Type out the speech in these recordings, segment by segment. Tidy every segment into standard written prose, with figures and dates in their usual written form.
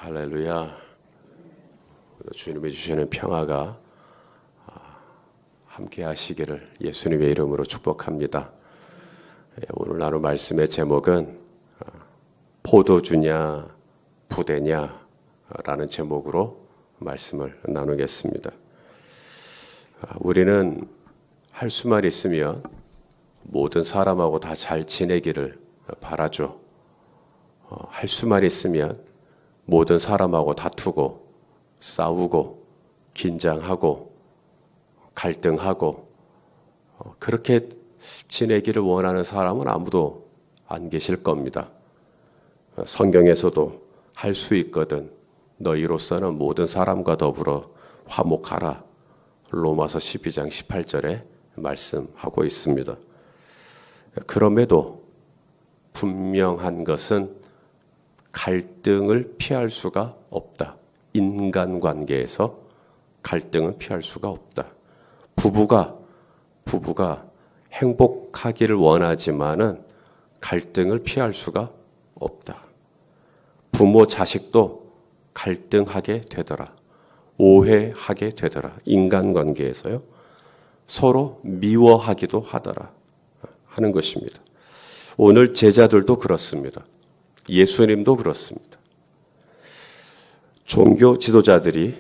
할렐루야. 주님이 주시는 평화가 함께 하시기를 예수님의 이름으로 축복합니다. 오늘 나눌 말씀의 제목은 포도주냐 부대냐 라는 제목으로 말씀을 나누겠습니다. 우리는 할 수만 있으면 모든 사람하고 다 잘 지내기를 바라죠. 할 수만 있으면 모든 사람하고 다투고 싸우고 긴장하고 갈등하고 그렇게 지내기를 원하는 사람은 아무도 안 계실 겁니다. 성경에서도 할 수 있거든 너희로서는 모든 사람과 더불어 화목하라 로마서 12장 18절에 말씀하고 있습니다. 그럼에도 분명한 것은 갈등을 피할 수가 없다. 인간관계에서 갈등은 피할 수가 없다. 부부가 행복하기를 원하지만은 갈등을 피할 수가 없다. 부모 자식도 갈등하게 되더라. 오해하게 되더라. 인간관계에서요. 서로 미워하기도 하더라. 하는 것입니다. 오늘 제자들도 그렇습니다. 예수님도 그렇습니다. 종교 지도자들이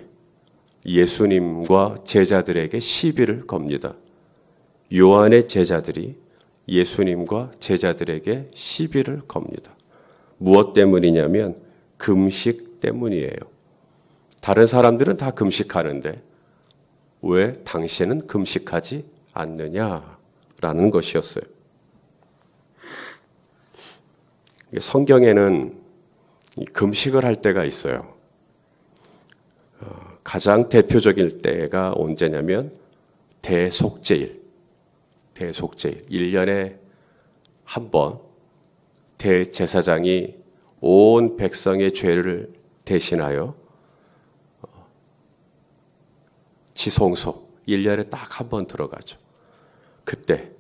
예수님과 제자들에게 시비를 겁니다. 요한의 제자들이 예수님과 제자들에게 시비를 겁니다. 무엇 때문이냐면 금식 때문이에요. 다른 사람들은 다 금식하는데 왜 당신은 금식하지 않느냐라는 것이었어요. 성경에는 금식을 할 때가 있어요. 가장 대표적인 때가 언제냐면 대속죄일. 1년에 한 번 대제사장이 온 백성의 죄를 대신하여 지성소 1년에 딱 한 번 들어가죠. 그때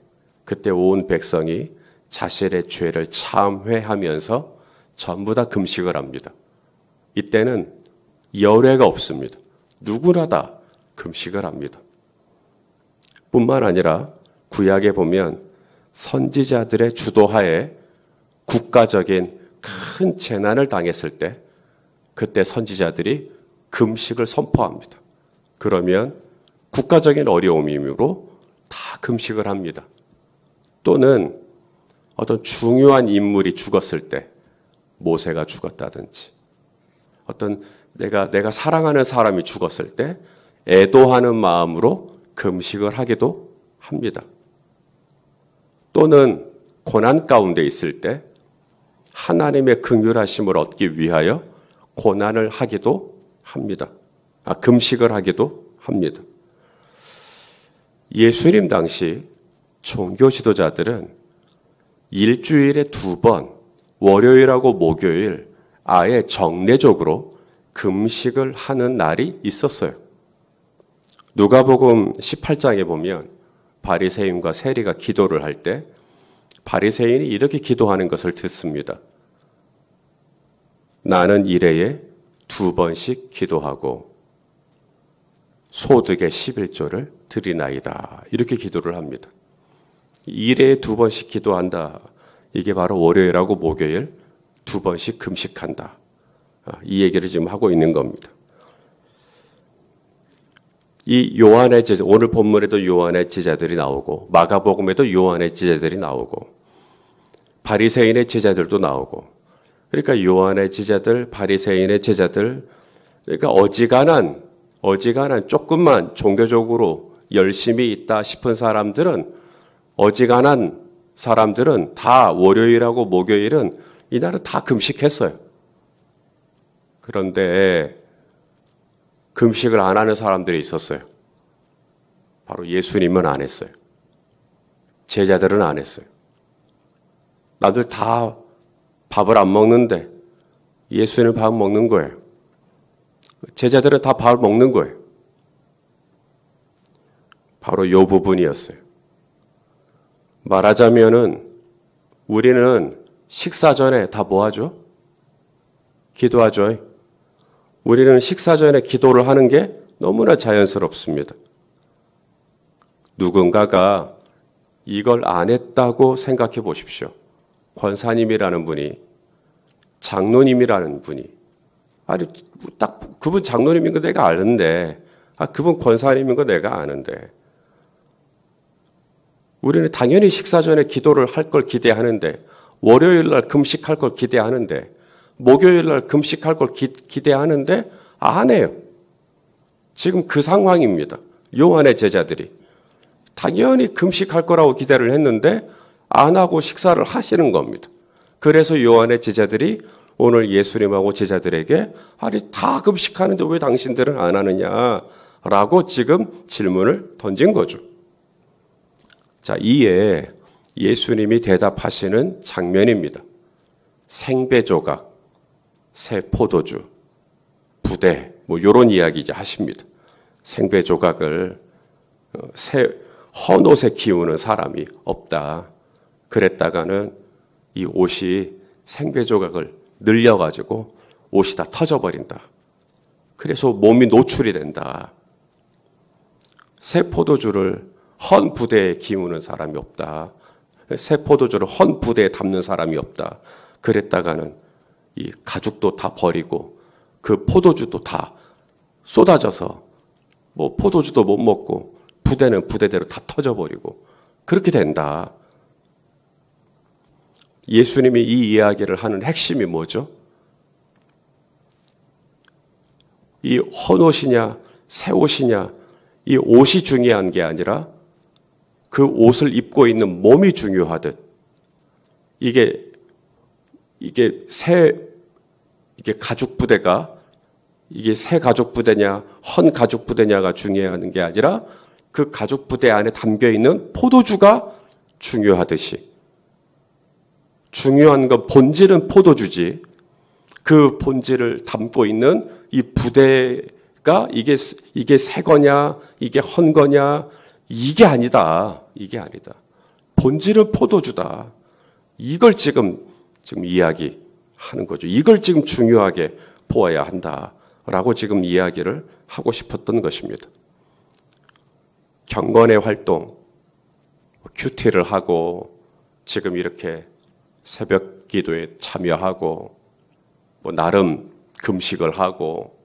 온 백성이 자신의 죄를 참회하면서 전부 다 금식을 합니다. 이때는 열애가 없습니다. 누구나 다 금식을 합니다. 뿐만 아니라 구약에 보면 선지자들의 주도하에 국가적인 큰 재난을 당했을 때 그때 선지자들이 금식을 선포합니다. 그러면 국가적인 어려움이므로 다 금식을 합니다. 또는 어떤 중요한 인물이 죽었을 때 모세가 죽었다든지 어떤 내가 사랑하는 사람이 죽었을 때 애도하는 마음으로 금식을 하기도 합니다. 또는 고난 가운데 있을 때 하나님의 긍휼하심을 얻기 위하여 고난을 하기도 합니다. 금식을 하기도 합니다. 예수님 당시 종교 지도자들은 일주일에 2번, 월요일하고 목요일 아예 정례적으로 금식을 하는 날이 있었어요. 누가복음 18장에 보면 바리새인과 세리가 기도를 할 때 바리새인이 이렇게 기도하는 것을 듣습니다. 나는 일회에 2번씩 기도하고 소득의 11조를 드리나이다. 이렇게 기도를 합니다. 일회에 2번씩 기도한다. 이게 바로 월요일하고 목요일 2번씩 금식한다. 이 얘기를 지금 하고 있는 겁니다. 이 요한의 제자, 오늘 본문에도 요한의 제자들이 나오고 마가복음에도 요한의 제자들이 나오고 바리새인의 제자들도 나오고 그러니까 요한의 제자들, 바리새인의 제자들 그러니까 어지간한 조금만 종교적으로 열심히 있다 싶은 사람들은 어지간한 사람들은 다 월요일하고 목요일은 이날은 다 금식했어요. 그런데 금식을 안 하는 사람들이 있었어요. 바로 예수님은 안 했어요. 제자들은 안 했어요. 나들 다 밥을 안 먹는데 예수님은 밥 먹는 거예요. 제자들은 다 밥을 먹는 거예요. 바로 이 부분이었어요. 말하자면은 우리는 식사 전에 다 뭐 하죠? 기도하죠. 우리는 식사 전에 기도를 하는 게 너무나 자연스럽습니다. 누군가가 이걸 안 했다고 생각해 보십시오. 권사님이라는 분이, 장로님이라는 분이, 아니, 딱 그분 장로님인 거 내가 아는데, 그분 권사님인 거 내가 아는데, 우리는 당연히 식사 전에 기도를 할 걸 기대하는데, 월요일 날 금식할 걸 기대하는데, 목요일 날 금식할 걸 기대하는데 안 해요. 지금 그 상황입니다. 요한의 제자들이. 당연히 금식할 거라고 기대를 했는데 안 하고 식사를 하시는 겁니다. 그래서 요한의 제자들이 오늘 예수님하고 제자들에게 아니 다 금식하는데 왜 당신들은 안 하느냐라고 지금 질문을 던진 거죠. 자, 이에 예수님이 대답하시는 장면입니다. 생배 조각, 새 포도주, 부대, 이런 이야기 이제 하십니다. 생배 조각을 새 헌옷에 기우는 사람이 없다. 그랬다가는 이 옷이 생배 조각을 늘려가지고 옷이 다 터져버린다. 그래서 몸이 노출이 된다. 새 포도주를 헌 부대에 기우는 사람이 없다. 새 포도주를 헌 부대에 담는 사람이 없다. 그랬다가는 이 가죽도 다 버리고 그 포도주도 다 쏟아져서 포도주도 못 먹고 부대는 부대대로 다 터져버리고 그렇게 된다. 예수님이 이 이야기를 하는 핵심이 뭐죠? 이 헌옷이냐 새 옷이냐 이 옷이 중요한 게 아니라 그 옷을 입고 있는 몸이 중요하듯 이게 가죽 부대가 이게 새 가죽 부대냐 헌 가죽 부대냐가 중요한 게 아니라 그 가죽 부대 안에 담겨 있는 포도주가 중요하듯이 중요한 건 본질은 포도주지 그 본질을 담고 있는 이 부대가 이게 새 거냐 이게 헌 거냐 이게 아니다. 본질은 포도주다. 이걸 지금 이야기하는 거죠. 이걸 지금 중요하게 보아야 한다라고 지금 이야기를 하고 싶었던 것입니다. 경건의 활동, 큐티를 하고 지금 이렇게 새벽 기도에 참여하고 나름 금식을 하고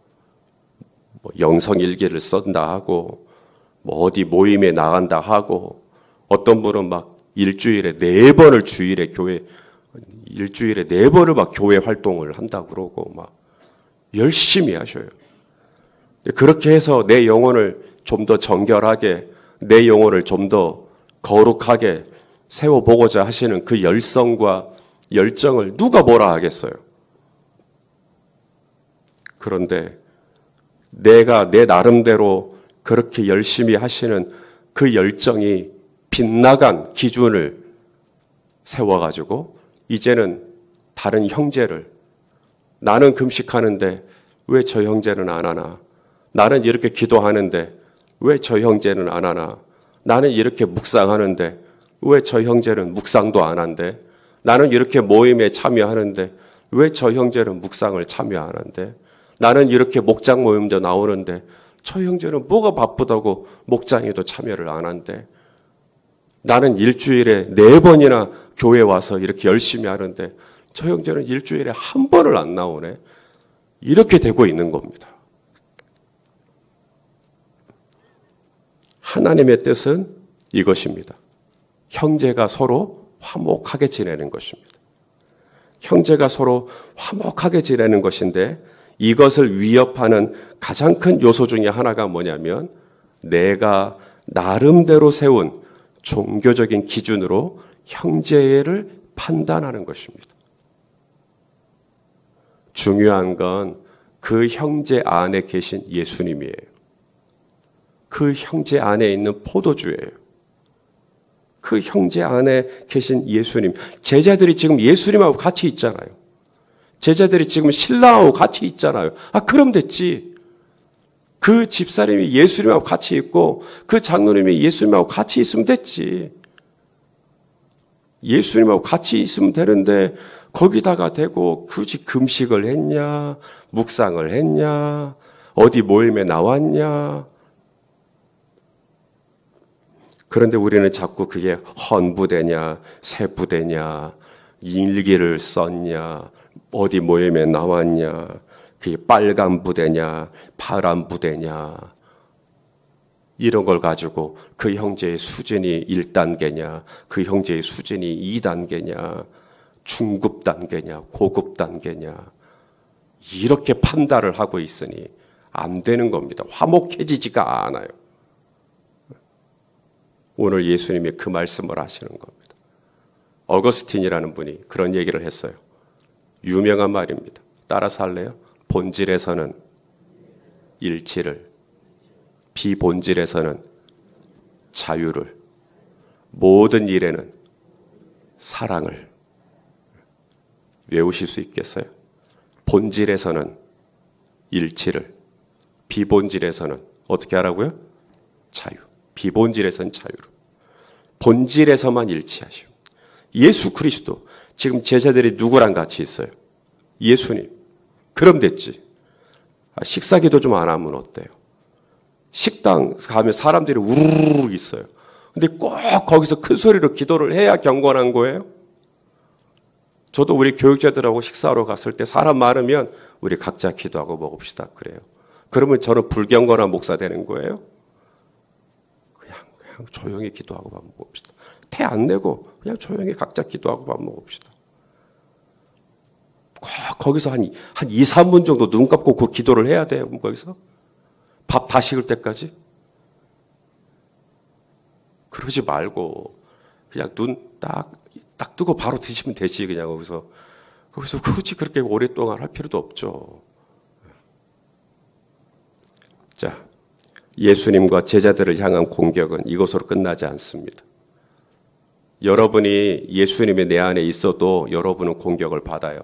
영성 일기를 쓴다 하고 어디 모임에 나간다 하고 어떤 분은 막 일주일에 4번을 일주일에 4번을 막 교회 활동을 한다고 그러고 막 열심히 하셔요. 그렇게 해서 내 영혼을 좀 더 정결하게 내 영혼을 좀 더 거룩하게 세워보고자 하시는 그 열성과 열정을 누가 뭐라 하겠어요. 그런데 내가 내 나름대로 그렇게 열심히 하시는 그 열정이 빗나간 기준을 세워가지고 이제는 다른 형제를 나는 금식하는데 왜 저 형제는 안 하나? 나는 이렇게 기도하는데 왜 저 형제는 안 하나? 나는 이렇게 묵상하는데 왜 저 형제는 묵상도 안 한대? 나는 이렇게 모임에 참여하는데 왜 저 형제는 묵상을 참여 안 한대? 나는 이렇게 목장 모임도 나오는데 저 형제는 뭐가 바쁘다고 목장에도 참여를 안 한대? 나는 일주일에 4번이나 교회 와서 이렇게 열심히 하는데 저 형제는 일주일에 1번을 안 나오네. 이렇게 되고 있는 겁니다. 하나님의 뜻은 이것입니다. 형제가 서로 화목하게 지내는 것입니다. 형제가 서로 화목하게 지내는 것인데 이것을 위협하는 가장 큰 요소 중에 하나가 뭐냐면 내가 나름대로 세운 종교적인 기준으로 형제를 판단하는 것입니다. 중요한 건 그 형제 안에 계신 예수님이에요. 그 형제 안에 있는 포도주예요. 그 형제 안에 계신 예수님. 제자들이 지금 예수님하고 같이 있잖아요. 제자들이 지금 신랑하고 같이 있잖아요. 그럼 됐지. 그 집사님이 예수님하고 같이 있고 그 장로님이 예수님하고 같이 있으면 됐지. 예수님하고 같이 있으면 되는데 거기다가 대고 굳이 금식을 했냐, 묵상을 했냐, 어디 모임에 나왔냐. 그런데 우리는 자꾸 그게 헌부대냐, 세부대냐, 일기를 썼냐, 어디 모임에 나왔냐, 그게 빨간 부대냐, 파란 부대냐, 이런 걸 가지고 그 형제의 수준이 1단계냐, 그 형제의 수준이 2단계냐, 중급 단계냐, 고급 단계냐, 이렇게 판단을 하고 있으니 안 되는 겁니다. 화목해지지가 않아요. 오늘 예수님이 그 말씀을 하시는 겁니다. 어거스틴이라는 분이 그런 얘기를 했어요. 유명한 말입니다. 따라서 할래요? 본질에서는 일치를, 비본질에서는 자유를, 모든 일에는 사랑을. 외우실 수 있겠어요? 본질에서는 일치를, 비본질에서는 어떻게 하라고요? 자유. 비본질에서는 자유를. 본질에서만 일치하시오. 예수 그리스도. 지금 제자들이 누구랑 같이 있어요? 예수님. 그럼 됐지. 식사기도 좀 안 하면 어때요? 식당 가면 사람들이 우르르 있어요. 근데 꼭 거기서 큰 소리로 기도를 해야 경건한 거예요? 저도 우리 교육자들하고 식사하러 갔을 때 사람 많으면 우리 각자 기도하고 먹읍시다 그래요. 그러면 저는 불경건한 목사 되는 거예요? 그냥 조용히 기도하고 밥 먹읍시다. 태 안 내고 그냥 조용히 각자 기도하고 밥 먹읍시다. 거기서 한 2, 3분 정도 눈 감고 그 기도를 해야 돼요. 거기서 밥 다 식을 때까지. 그러지 말고 그냥 눈 딱 뜨고 바로 드시면 되지. 그냥 거기서 굳이 그렇게 오랫동안 할 필요도 없죠. 자, 예수님과 제자들을 향한 공격은 이것으로 끝나지 않습니다. 여러분이 예수님이 내 안에 있어도 여러분은 공격을 받아요.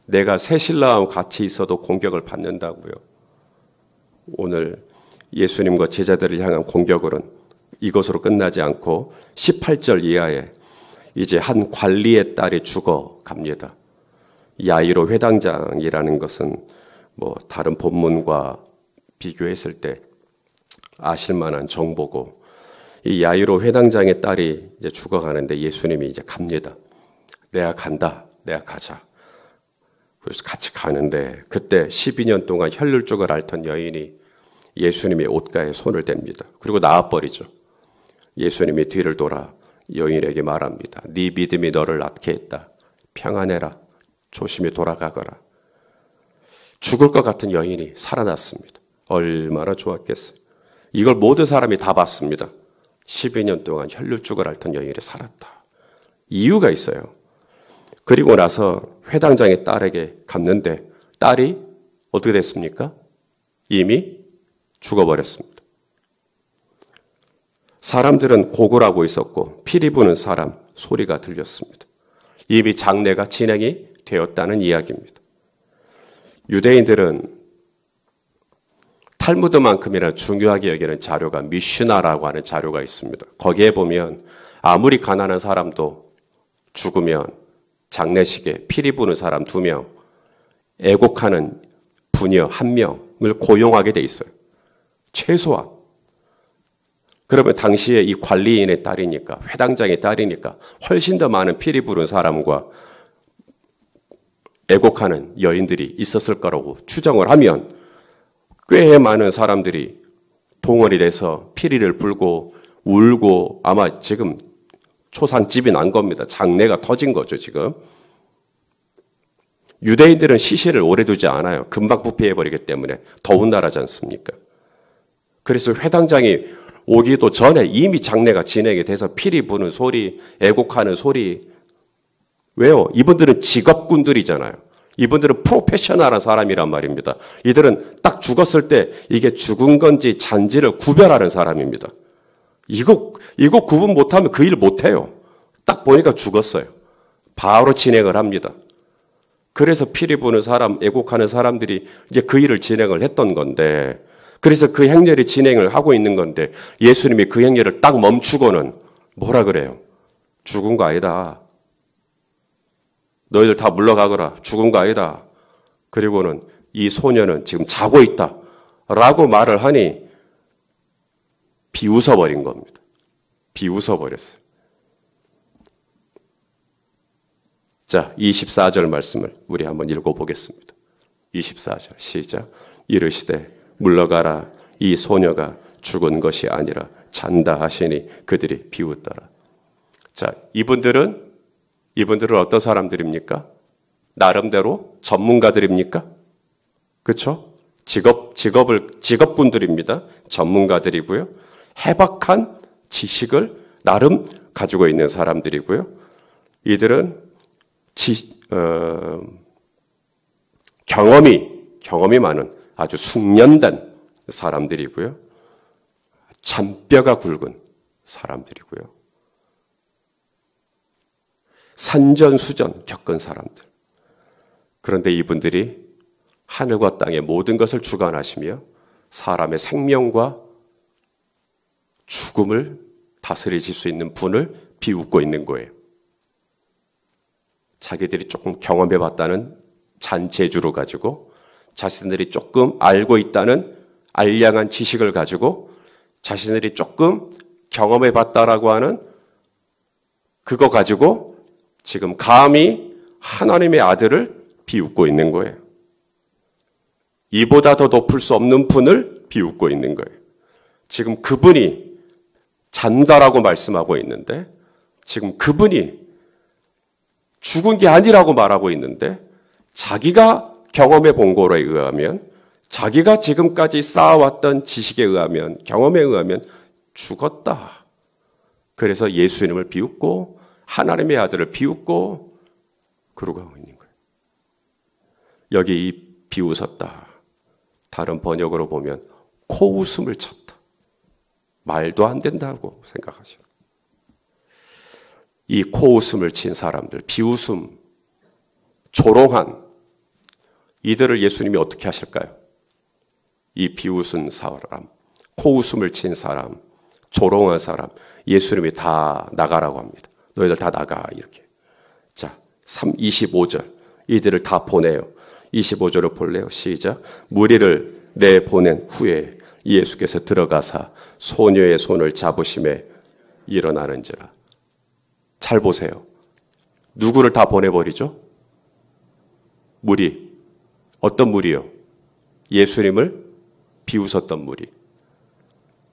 내가 새 신랑하고 같이 있어도 공격을 받는다고요. 오늘 예수님과 제자들을 향한 공격은 이것으로 끝나지 않고 18절 이하에 이제 한 관리의 딸이 죽어갑니다. 야이로 회당장이라는 것은 뭐 다른 본문과 비교했을 때 아실 만한 정보고, 이 야이로 회당장의 딸이 이제 죽어가는데 예수님이 이제 갑니다. 내가 간다. 내가 가자. 그래서 같이 가는데 그때 12년 동안 혈루증을 앓던 여인이 예수님의 옷가에 손을 댑니다. 그리고 나와버리죠. 예수님이 뒤를 돌아 여인에게 말합니다. 네 믿음이 너를 낫게 했다. 평안해라. 조심히 돌아가거라. 죽을 것 같은 여인이 살아났습니다. 얼마나 좋았겠어요. 이걸 모든 사람이 다 봤습니다. 12년 동안 혈루증을 앓던 여인이 살았다. 이유가 있어요. 그리고 나서 회당장의 딸에게 갔는데 딸이 어떻게 됐습니까? 이미 죽어버렸습니다. 사람들은 고글하고 있었고 피리 부는 사람 소리가 들렸습니다. 이미 장례가 진행이 되었다는 이야기입니다. 유대인들은 탈무드만큼이나 중요하게 여기는 자료가 미슈나라고 하는 자료가 있습니다. 거기에 보면 아무리 가난한 사람도 죽으면 장례식에 피리 부는 사람 2명, 애곡하는 부녀 1명을 고용하게 돼 있어요. 최소한. 그러면 당시에 이 관리인의 딸이니까, 회당장의 딸이니까 훨씬 더 많은 피리 부른 사람과 애곡하는 여인들이 있었을 거라고 추정을 하면 꽤 많은 사람들이 동원이 돼서 피리를 불고 울고 아마 지금 초상집이 난 겁니다. 장례가 터진 거죠, 지금. 유대인들은 시신을 오래 두지 않아요. 금방 부패해버리기 때문에. 더운 나라지 않습니까? 그래서 회당장이 오기도 전에 이미 장례가 진행이 돼서 피리 부는 소리, 애곡하는 소리. 왜요? 이분들은 직업군들이잖아요. 이분들은 프로페셔널한 사람이란 말입니다. 이들은 딱 죽었을 때 이게 죽은 건지 잔지를 구별하는 사람입니다. 이거 구분 못하면 그 일 못해요. 딱 보니까 죽었어요. 바로 진행을 합니다. 그래서 피리 부는 사람, 애곡하는 사람들이 이제 그 일을 진행을 했던 건데, 그래서 그 행렬이 진행을 하고 있는 건데 예수님이 그 행렬을 딱 멈추고는 뭐라 그래요? 죽은 거 아니다. 너희들 다 물러가거라. 죽은 거 아니다. 그리고는 이 소녀는 지금 자고 있다. 라고 말을 하니 비웃어버린 겁니다. 비웃어버렸어요. 자, 24절 말씀을 우리 한번 읽어보겠습니다. 24절 시작. 이르시되 물러가라. 이 소녀가 죽은 것이 아니라 잔다 하시니 그들이 비웃더라. 자, 이분들은 어떤 사람들입니까? 나름대로 전문가들입니까? 그렇죠? 직업분들입니다. 전문가들이고요. 해박한 지식을 나름 가지고 있는 사람들이고요. 이들은 경험이 많은 아주 숙련된 사람들이고요. 잔뼈가 굵은 사람들이고요. 산전수전 겪은 사람들. 그런데 이분들이 하늘과 땅의 모든 것을 주관하시며 사람의 생명과 죽음을 다스리실 수 있는 분을 비웃고 있는 거예요. 자기들이 조금 경험해봤다는 잔재주로 가지고 자신들이 조금 알고 있다는 알량한 지식을 가지고 자신들이 조금 경험해봤다라고 하는 그거 가지고 지금 감히 하나님의 아들을 비웃고 있는 거예요. 이보다 더 높을 수 없는 분을 비웃고 있는 거예요. 지금 그분이 잔다라고 말씀하고 있는데 지금 그분이 죽은 게 아니라고 말하고 있는데 자기가 경험해 본 거에 의하면 자기가 지금까지 쌓아왔던 지식에 의하면 경험에 의하면 죽었다. 그래서 예수님을 비웃고 하나님의 아들을 비웃고 그러고 있는 거예요. 여기 이 비웃었다. 다른 번역으로 보면 코웃음을 쳤다. 말도 안 된다고 생각하죠. 이 코웃음을 친 사람들, 비웃음, 조롱한 이들을 예수님이 어떻게 하실까요? 이 비웃은 사람, 코웃음을 친 사람, 조롱한 사람, 예수님이 다 나가라고 합니다. 너희들 다 나가 이렇게. 자, 25절 이들을 다 보내요. 25절을 볼래요? 시작. 무리를 내보낸 후에 예수께서 들어가사 소녀의 손을 잡으심에 일어나는지라. 잘 보세요. 누구를 다 보내버리죠? 무리. 어떤 무리요? 예수님을 비웃었던 무리.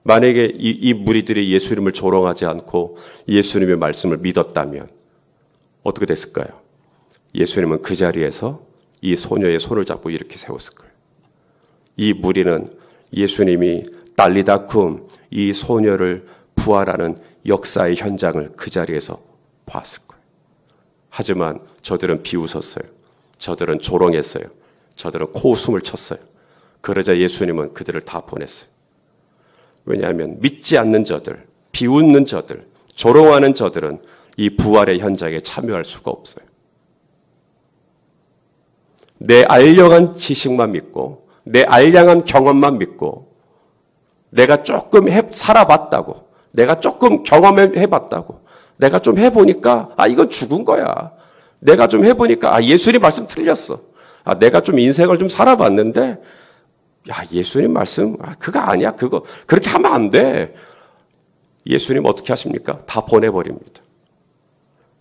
만약에 이 무리들이 예수님을 조롱하지 않고 예수님의 말씀을 믿었다면 어떻게 됐을까요? 예수님은 그 자리에서 이 소녀의 손을 잡고 이렇게 세웠을 거예요. 이 무리는 예수님이 달리다쿰 이 소녀를 부활하는 역사의 현장을 그 자리에서 봤을 거예요. 하지만 저들은 비웃었어요. 저들은 조롱했어요. 저들은 코웃음을 쳤어요. 그러자 예수님은 그들을 다 보냈어요. 왜냐하면 믿지 않는 저들, 비웃는 저들, 조롱하는 저들은 이 부활의 현장에 참여할 수가 없어요. 내 알량한 지식만 믿고 내 알량한 경험만 믿고 내가 조금 살아봤다고 내가 조금 경험해봤다고 내가 좀 해보니까 이건 죽은 거야. 내가 좀 해보니까 예수님 말씀 틀렸어. 내가 좀 인생을 좀 살아봤는데 예수님 말씀 그거 아니야. 그거 그렇게 하면 안 돼. 예수님 어떻게 하십니까? 다 보내버립니다.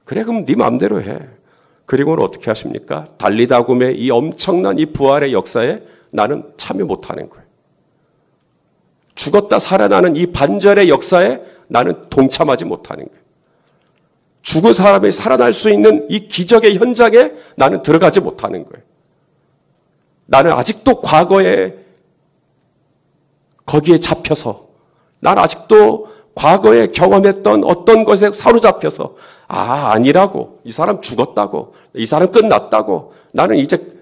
그래 그럼 네 마음대로 해. 그리고는 어떻게 하십니까? 달리다굼의 이 엄청난 이 부활의 역사에 나는 참여 못하는 거예요. 죽었다 살아나는 이 반절의 역사에 나는 동참하지 못하는 거예요. 죽은 사람이 살아날 수 있는 이 기적의 현장에 나는 들어가지 못하는 거예요. 나는 아직도 과거에 거기에 잡혀서 나는 아직도 과거에 경험했던 어떤 것에 사로잡혀서 아니라고 이 사람 죽었다고 이 사람 끝났다고 나는 이제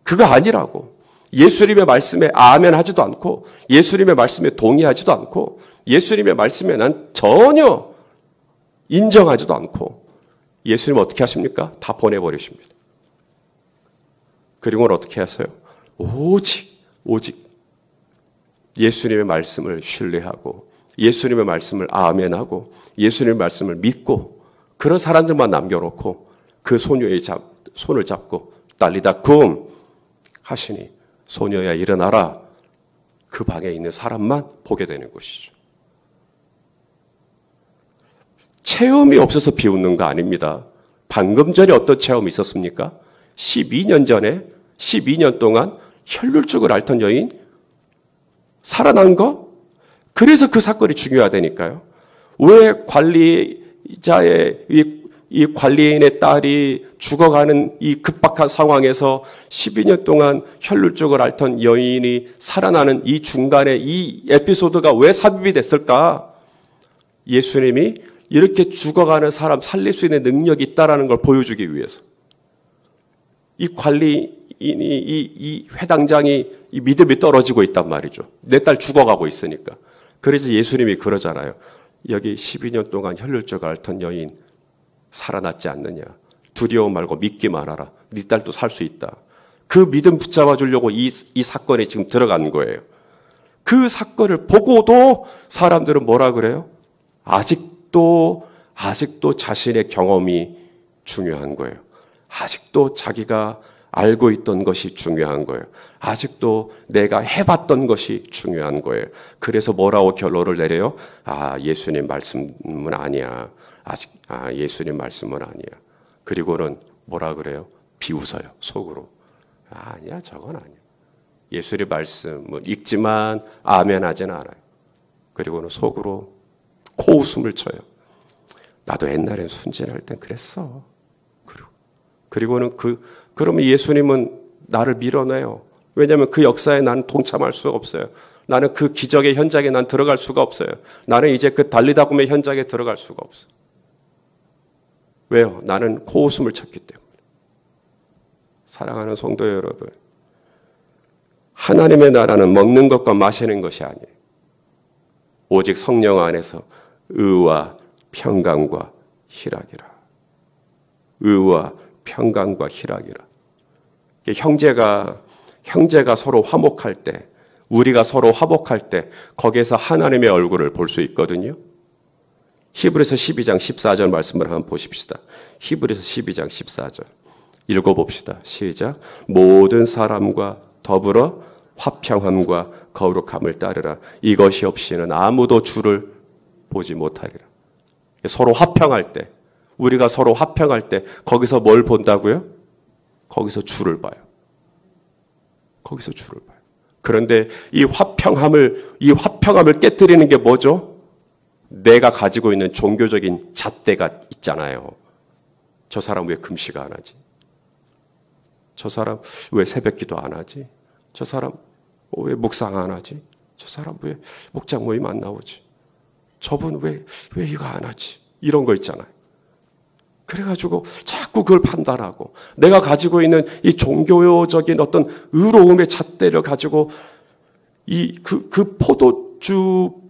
그거 아니라고 예수님의 말씀에 아멘 하지도 않고 예수님의 말씀에 동의하지도 않고 예수님의 말씀에 난 전혀 인정하지도 않고 예수님 어떻게 하십니까? 다 보내버리십니다. 그리고는 어떻게 하세요? 오직 예수님의 말씀을 신뢰하고 예수님의 말씀을 아멘하고 예수님의 말씀을 믿고 그런 사람들만 남겨놓고 그 소녀의 손을 잡고 딸리다 쿰 하시니 소녀야 일어나라. 그 방에 있는 사람만 보게 되는 것이죠. 체험이 없어서 비웃는 거 아닙니다. 방금 전에 어떤 체험이 있었습니까? 12년 전에 12년 동안 혈루증을 앓던 여인 살아난 거? 그래서 그 사건이 중요하다니까요. 왜 관리자의 이 관리인의 딸이 죽어가는 이 급박한 상황에서 12년 동안 혈루증을 앓던 여인이 살아나는 이 중간에 이 에피소드가 왜 삽입이 됐을까? 예수님이 이렇게 죽어가는 사람 살릴 수 있는 능력이 있다는 걸 보여주기 위해서. 이 관리인이, 이 회당장이 이 믿음이 떨어지고 있단 말이죠. 내 딸 죽어가고 있으니까. 그래서 예수님이 그러잖아요. 여기 12년 동안 혈루증을 앓던 여인 살아났지 않느냐. 두려워 말고 믿기만 하라. 네 딸도 살 수 있다. 그 믿음 붙잡아 주려고 이 사건에 지금 들어간 거예요. 그 사건을 보고도 사람들은 뭐라 그래요? 아직도 자신의 경험이 중요한 거예요. 아직도 자기가 알고 있던 것이 중요한 거예요. 아직도 내가 해봤던 것이 중요한 거예요. 그래서 뭐라고 결론을 내려요? 예수님 말씀은 아니야. 예수님 말씀은 아니야. 그리고는 뭐라 그래요? 비웃어요. 속으로. 아니야, 저건 아니야. 예수님 말씀은 읽지만 아멘 하지는 않아요. 그리고는 속으로 코웃음을 쳐요. 나도 옛날엔 순진할 땐 그랬어. 그리고는 그러면 예수님은 나를 밀어내요. 왜냐하면 그 역사에 나는 동참할 수가 없어요. 나는 그 기적의 현장에 난 들어갈 수가 없어요. 나는 이제 그 달리다 굼의 현장에 들어갈 수가 없어요. 왜요? 나는 코웃음을 쳤기 때문에. 사랑하는 성도 여러분, 하나님의 나라는 먹는 것과 마시는 것이 아니에요. 오직 성령 안에서 의와 평강과 희락이라. 의와 평강과 희락이라. 형제가 서로 화목할 때, 우리가 서로 화목할 때 거기에서 하나님의 얼굴을 볼 수 있거든요. 히브리서 12장 14절 말씀을 한번 보십시다. 히브리서 12장 14절 읽어봅시다. 시작. 모든 사람과 더불어 화평함과 거룩함을 따르라. 이것이 없이는 아무도 주를 보지 못하리라. 서로 화평할 때, 우리가 서로 화평할 때 거기서 뭘 본다고요? 거기서 주를 봐요. 거기서 주를 봐요. 그런데 이 화평함을 깨뜨리는 게 뭐죠? 내가 가지고 있는 종교적인 잣대가 있잖아요. 저 사람 왜 금식 안 하지? 저 사람 왜 새벽기도 안 하지? 저 사람 왜 묵상 안 하지? 저 사람 왜 목장 모임 안 나오지? 저분 왜 이거 안 하지? 이런 거 있잖아요. 그래가지고 자꾸 그걸 판단하고 내가 가지고 있는 이 종교적인 어떤 의로움의 잣대를 가지고 그 포도주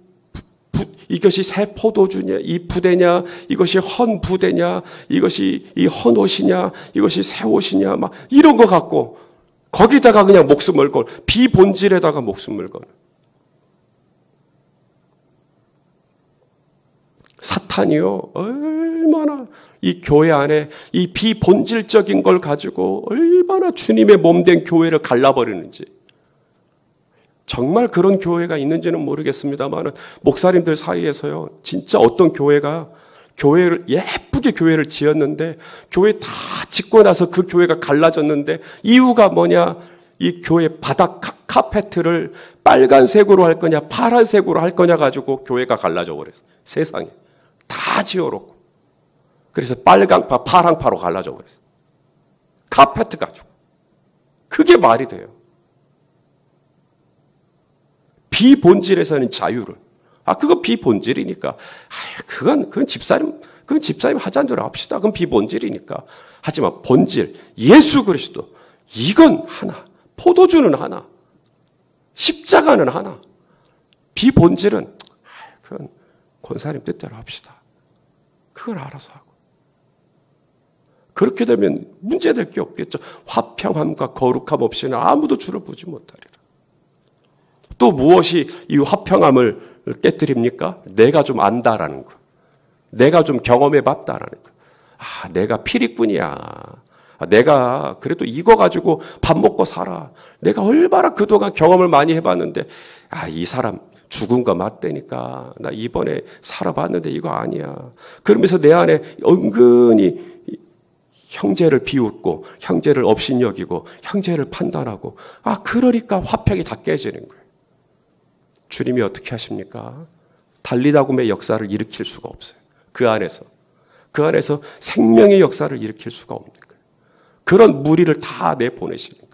이것이 새 포도주냐, 이 부대냐, 이것이 헌 부대냐, 이것이 이 헌 옷이냐, 이것이 새 옷이냐, 막 이런 거 갖고 거기다가 그냥 목숨을 걸, 비본질에다가 목숨을 걸. 사탄이요, 얼마나 이 교회 안에 이 비본질적인 걸 가지고 얼마나 주님의 몸된 교회를 갈라버리는지. 정말 그런 교회가 있는지는 모르겠습니다만 목사님들 사이에서요, 진짜 어떤 교회를 예쁘게 교회를 지었는데 교회 다 짓고 나서 그 교회가 갈라졌는데 이유가 뭐냐? 이 교회 바닥 카페트를 빨간색으로 할 거냐 파란색으로 할 거냐 가지고 교회가 갈라져 버렸어요. 세상에 다 지어놓고. 그래서 빨강파 파랑파로 갈라져 버렸어요. 카페트 가지고. 그게 말이 돼요. 비본질에서는 자유를. 그거 비본질이니까. 그건 집사님 하자는 대로 합시다. 그건 비본질이니까. 하지만 본질, 예수 그리스도. 이건 하나. 포도주는 하나. 십자가는 하나. 비본질은, 그건 권사님 뜻대로 합시다. 그걸 알아서 하고. 그렇게 되면 문제될 게 없겠죠. 화평함과 거룩함 없이는 아무도 주를 보지 못하리라. 또 무엇이 이 화평함을 깨뜨립니까? 내가 좀 안다라는 거. 내가 좀 경험해 봤다라는 거. 내가 피리꾼이야. 내가 그래도 이거 가지고 밥 먹고 살아. 내가 얼마나 그동안 경험을 많이 해봤는데, 이 사람 죽은 거 맞다니까. 나 이번에 살아봤는데 이거 아니야. 그러면서 내 안에 은근히 형제를 비웃고, 형제를 업신여기고, 형제를 판단하고, 그러니까 화평이 다 깨지는 거예요. 주님이 어떻게 하십니까? 달리다굼의 역사를 일으킬 수가 없어요. 그 안에서 생명의 역사를 일으킬 수가 없는 거예요. 그런 무리를 다 내보내시는 거예요.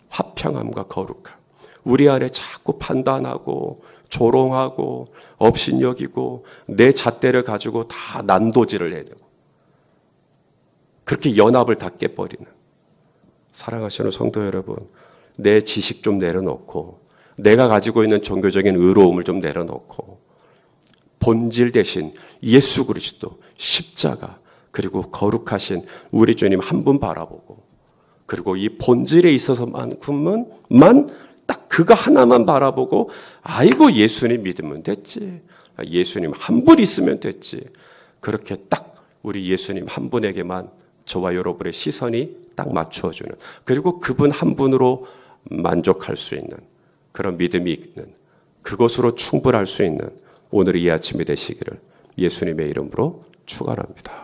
화평함과 거룩함. 우리 안에 자꾸 판단하고 조롱하고 업신여기고 내 잣대를 가지고 다 난도질을 해내고 그렇게 연합을 다 깨버리는, 사랑하시는 성도 여러분, 내 지식 좀 내려놓고 내가 가지고 있는 종교적인 의로움을 좀 내려놓고 본질 대신 예수 그리스도 십자가 그리고 거룩하신 우리 주님 한 분 바라보고, 그리고 이 본질에 있어서만큼만 딱 그거 하나만 바라보고, 아이고 예수님 믿으면 됐지, 예수님 한 분 있으면 됐지, 그렇게 딱 우리 예수님 한 분에게만 저와 여러분의 시선이 딱 맞추어주는, 그리고 그분 한 분으로 만족할 수 있는 그런 믿음이 있는, 그것으로 충분할 수 있는 오늘 이 아침이 되시기를 예수님의 이름으로 축원합니다.